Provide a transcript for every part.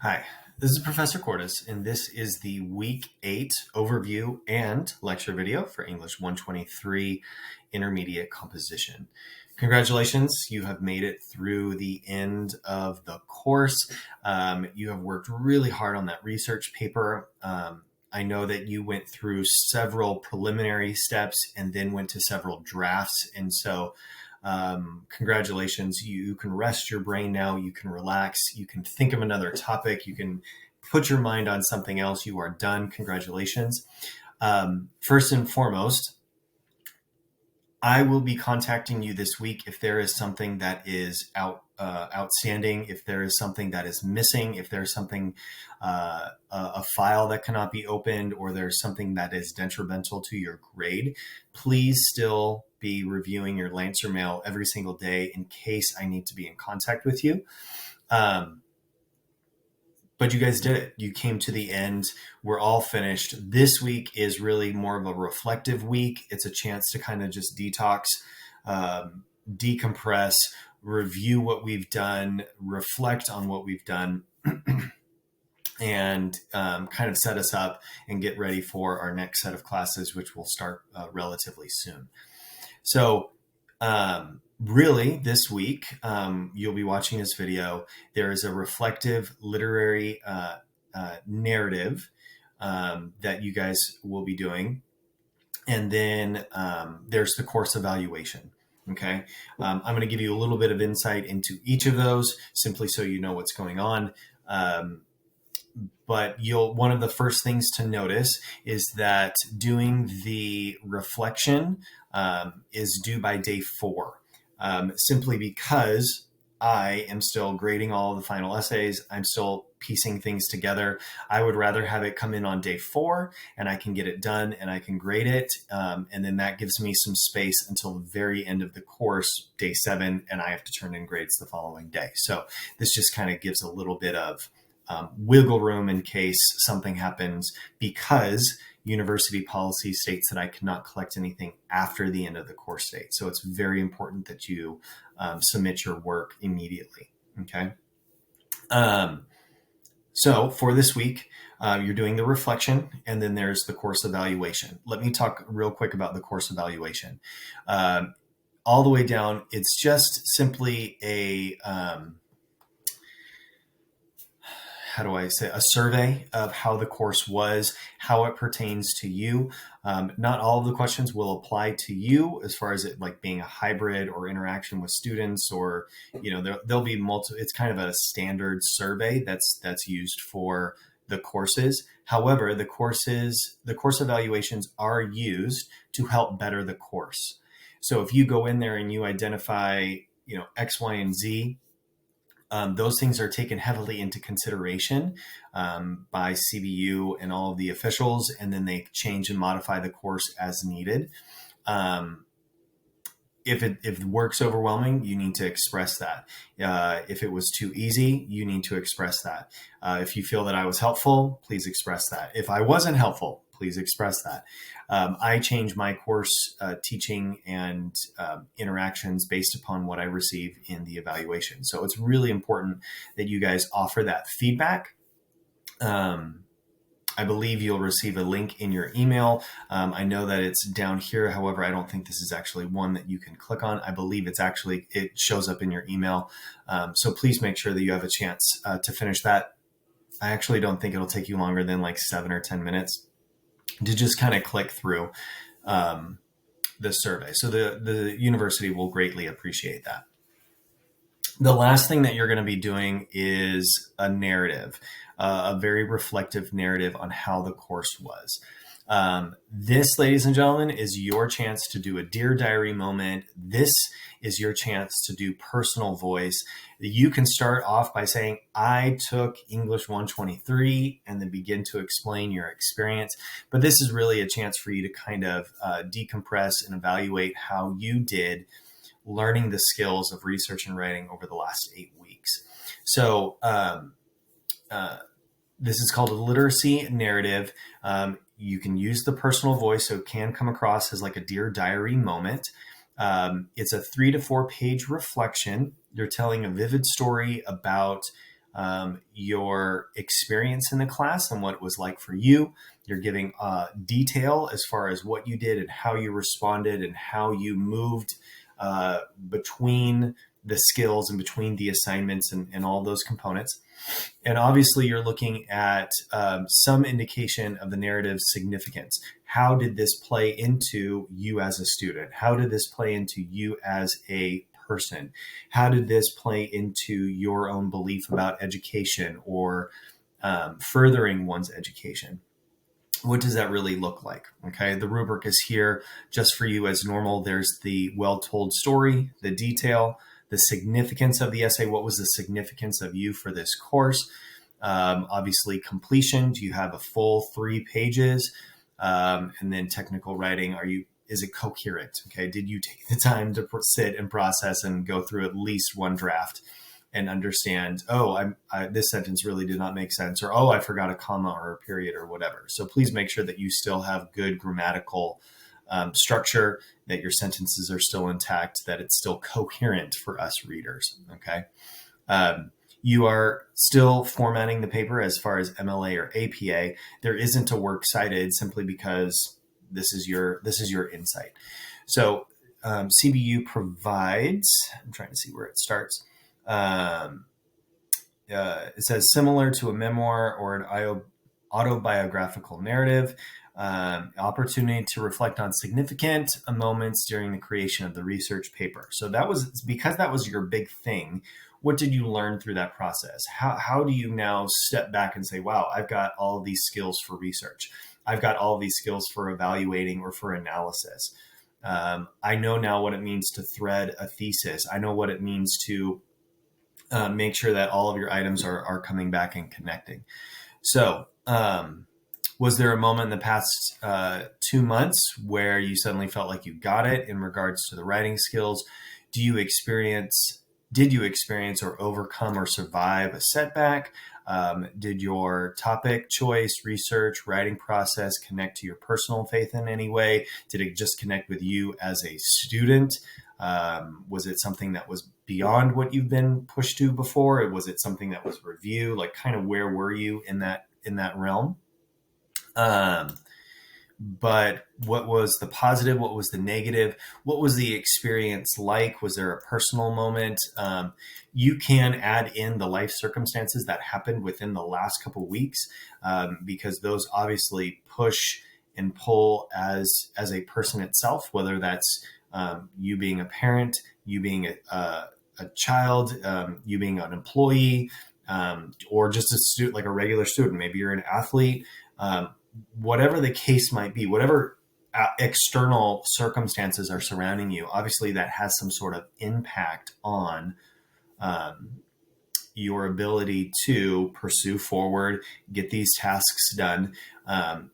Hi, this is Professor Cordes, and this is the Week 8 overview and lecture video for English 123 Intermediate Composition. Congratulations, you have made it through the end of the course. You have worked really hard on that research paper. I know that you went through several preliminary steps and then went to several drafts, and so congratulations. You can rest your brain now. You can relax. You can think of another topic. You can put your mind on something else. You are done. Congratulations. First and foremost, I will be contacting you this week if there is something that is outstanding, if there is something that is missing, if there's something, a file that cannot be opened, or there's something that is detrimental to your grade. Please still be reviewing your Lancer mail every single day in case I need to be in contact with you. But you guys did it. You came to the end. We're all finished. This week is really more of a reflective week. It's a chance to kind of just detox, decompress, review what we've done, reflect on what we've done, and kind of set us up and get ready for our next set of classes, which will start relatively soon. So really this week, you'll be watching this video. There is a reflective literary narrative that you guys will be doing. And then there's the course evaluation. Okay. I'm going to give you a little bit of insight into each of those simply so you know what's going on. But one of the first things to notice is that doing the reflection is due by day 4, simply because I am still grading all of the final essays. I'm still piecing things together. I would rather have it come in on day 4 and I can get it done and I can grade it. And then that gives me some space until the very end of the course, day 7, and I have to turn in grades the following day. So this just kind of gives a little bit of wiggle room in case something happens, because university policy states that I cannot collect anything after the end of the course date. So it's very important that you submit your work immediately. Okay. So for this week, you're doing the reflection, and then there's the course evaluation. Let me talk real quick about the course evaluation. All the way down, it's just simply a a survey of how the course was, how it pertains to you. Not all of the questions will apply to you as far as it like being a hybrid or interaction with students, or, there'll be it's kind of a standard survey that's used for the courses. However, the course evaluations are used to help better the course. So if you go in there and you identify, X, Y, and Z, those things are taken heavily into consideration by CBU and all of the officials, and then they change and modify the course as needed. If the work's overwhelming, you need to express that. If it was too easy, you need to express that. If you feel that I was helpful, please express that. If I wasn't helpful, please express that. I change my course teaching and interactions based upon what I receive in the evaluation. So it's really important that you guys offer that feedback. I believe you'll receive a link in your email. I know that it's down here. However, I don't think this is actually one that you can click on. I believe it shows up in your email. So please make sure that you have a chance to finish that. I actually don't think it'll take you longer than like 7 or 10 minutes to just kind of click through the survey. So the university will greatly appreciate that. The last thing that you're going to be doing is a narrative, a very reflective narrative on how the course was. This, ladies and gentlemen, is your chance to do a Dear Diary moment. This is your chance to do personal voice. You can start off by saying, I took English 123, and then begin to explain your experience. But this is really a chance for you to kind of decompress and evaluate how you did learning the skills of research and writing over the last 8 weeks. So this is called a literacy narrative. You can use the personal voice, so it can come across as like a Dear Diary moment. It's a 3 to 4 page reflection. You're telling a vivid story about your experience in the class and what it was like for you. You're giving detail as far as what you did and how you responded and how you moved between the skills and between the assignments and all those components. And obviously, you're looking at some indication of the narrative's significance. How did this play into you as a student? How did this play into you as a person? How did this play into your own belief about education or furthering one's education? What does that really look like? Okay, the rubric is here just for you as normal. There's the well-told story, the detail, the significance of the essay. What was the significance of you for this course? Obviously, completion. Do you have a full 3 pages? And then technical writing. Is it coherent? Okay, did you take the time to sit and process and go through at least one draft and understand, this sentence really did not make sense, or, I forgot a comma or a period or whatever. So please make sure that you still have good grammatical structure, that your sentences are still intact, that it's still coherent for us readers, okay? You are still formatting the paper as far as MLA or APA. There isn't a works cited simply because this is your insight. So CBU provides, I'm trying to see where it starts. It says similar to a memoir or an autobiographical narrative, opportunity to reflect on significant moments during the creation of the research paper. So because that was your big thing. What did you learn through that process? How do you now step back and say, wow, I've got all of these skills for research. I've got all of these skills for evaluating or for analysis. I know now what it means to thread a thesis. I know what it means to make sure that all of your items are coming back and connecting. So was there a moment in the past 2 months where you suddenly felt like you got it in regards to the writing skills? Did you experience or overcome or survive a setback? Did your topic choice, research, writing process connect to your personal faith in any way? Did it just connect with you as a student? Was it something that was beyond what you've been pushed to before? Was it something that was review? Like, kind of where were you in that realm? But what was the positive? What was the negative? What was the experience like? Was there a personal moment? You can add in the life circumstances that happened within the last couple of weeks, because those obviously push and pull as a person itself, whether that's you being a parent, you being a child, you being an employee, or just a student, like a regular student. Maybe you're an athlete. Whatever the case might be, whatever external circumstances are surrounding you, obviously that has some sort of impact on your ability to pursue forward, get these tasks done.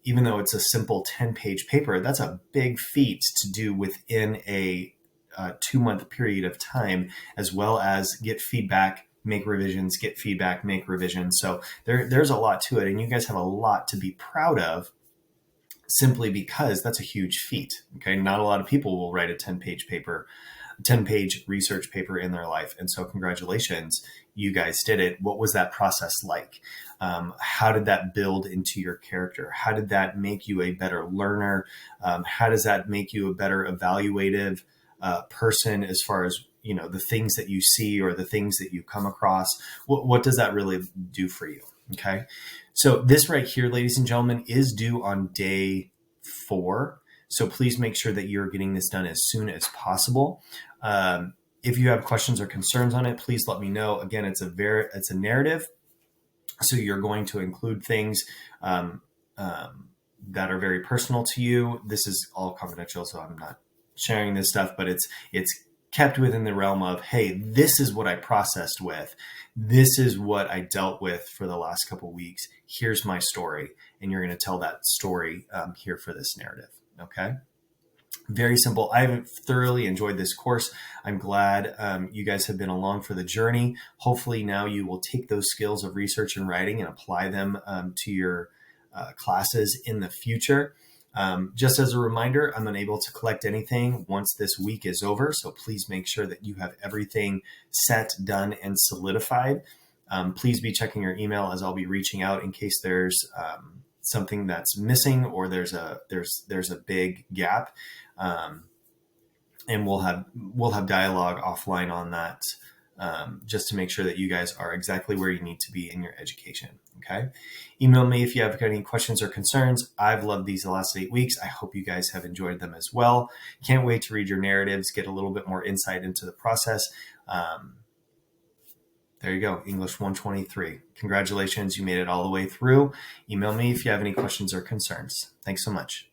Even though it's a simple 10-page paper, that's a big feat to do within a 2-month period of time, as well as get feedback, make revisions, get feedback, make revisions. So there's a lot to it, and you guys have a lot to be proud of, simply because that's a huge feat. Okay, not a lot of people will write a 10-page research paper in their life, and so congratulations, you guys did it. What was that process like? How did that build into your character? How did that make you a better learner? How does that make you a better evaluative person, as far as the things that you see or the things that you come across? What does that really do for you? Okay. So this right here, ladies and gentlemen, is due on day 4. So please make sure that you're getting this done as soon as possible. If you have questions or concerns on it, please let me know. Again, it's a narrative. So you're going to include things that are very personal to you. This is all confidential, so I'm not sharing this stuff, but it's kept within the realm of, hey, this is what I processed with. This is what I dealt with for the last couple of weeks. Here's my story. And you're going to tell that story here for this narrative. Okay. Very simple. I've thoroughly enjoyed this course. I'm glad you guys have been along for the journey. Hopefully now you will take those skills of research and writing and apply them to your classes in the future. Just as a reminder, I'm unable to collect anything once this week is over. So please make sure that you have everything set, done, and solidified. Please be checking your email, as I'll be reaching out in case there's something that's missing or there's a big gap. And we'll have dialogue offline on that, just to make sure that you guys are exactly where you need to be in your education. Okay. Email me if you have any questions or concerns. I've loved these the last 8 weeks. I hope you guys have enjoyed them as well. Can't wait to read your narratives, get a little bit more insight into the process. There you go. English 123. Congratulations. You made it all the way through. Email me if you have any questions or concerns. Thanks so much.